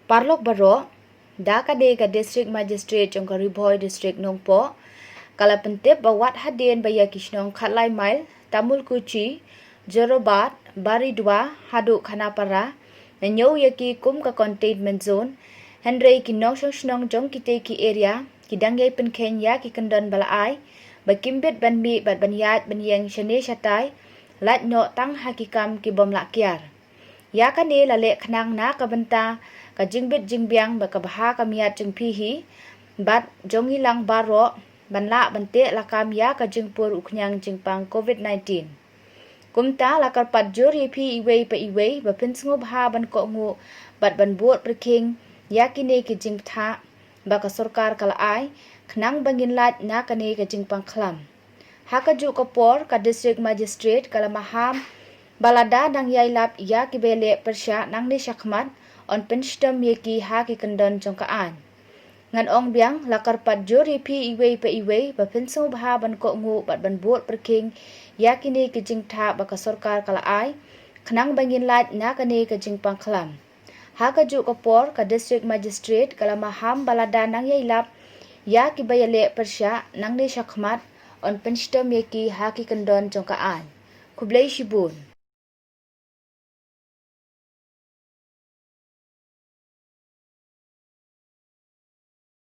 Parlok baro, da kade ka district magistrate jong ka Riboy district nongpo, kala pentip bawat hadin baya kisnong khatlai mail, tamul kuchi, Jorobat, Bari 2, Hadu Khanapara, nanyo yaki kum ka containment zone, Henry kinong snong jong kite ki area, kidangyay penken ya ki kendon balaai, bakimbit banmi bat banyat banyang shane shatay, lat no tang hakikam ki bom lakyar. Ya kane lale khnang na kabenta ka jingbit jingbyang ba kabaha kamiat jing pihi, bat jong ilang baro, banla bante lakam ya ka jingpur uknyang jingpang COVID-19. Kumta lakar pat juri pi iway pa iway ba pinsngo baha ban ko ngu bat ban buot perking yakine ki jingtha ba ka sarkar kalaay khnang bangin lat na kane ka jingpang khlam. Haka ju kapor ka district magistrate kala maham balada nang yailap ya ki bele persya nang ni syakmat on penstem yeki ha ki kendon jongkaan. Ngan ong biang lakar pat juri pi iway pa iway ba pinsngo baha ban ko ngu bat ban buot perking yakini ke jingtha baka sarkar kalaay khnang bangin lat na kane ke jingpang khlam haka ju kapor ka district magistrate kala maham balada nang yailap ya ki bayale persya nang ni syakmat on penstem yeki haki kendon jongkaan kublai shibun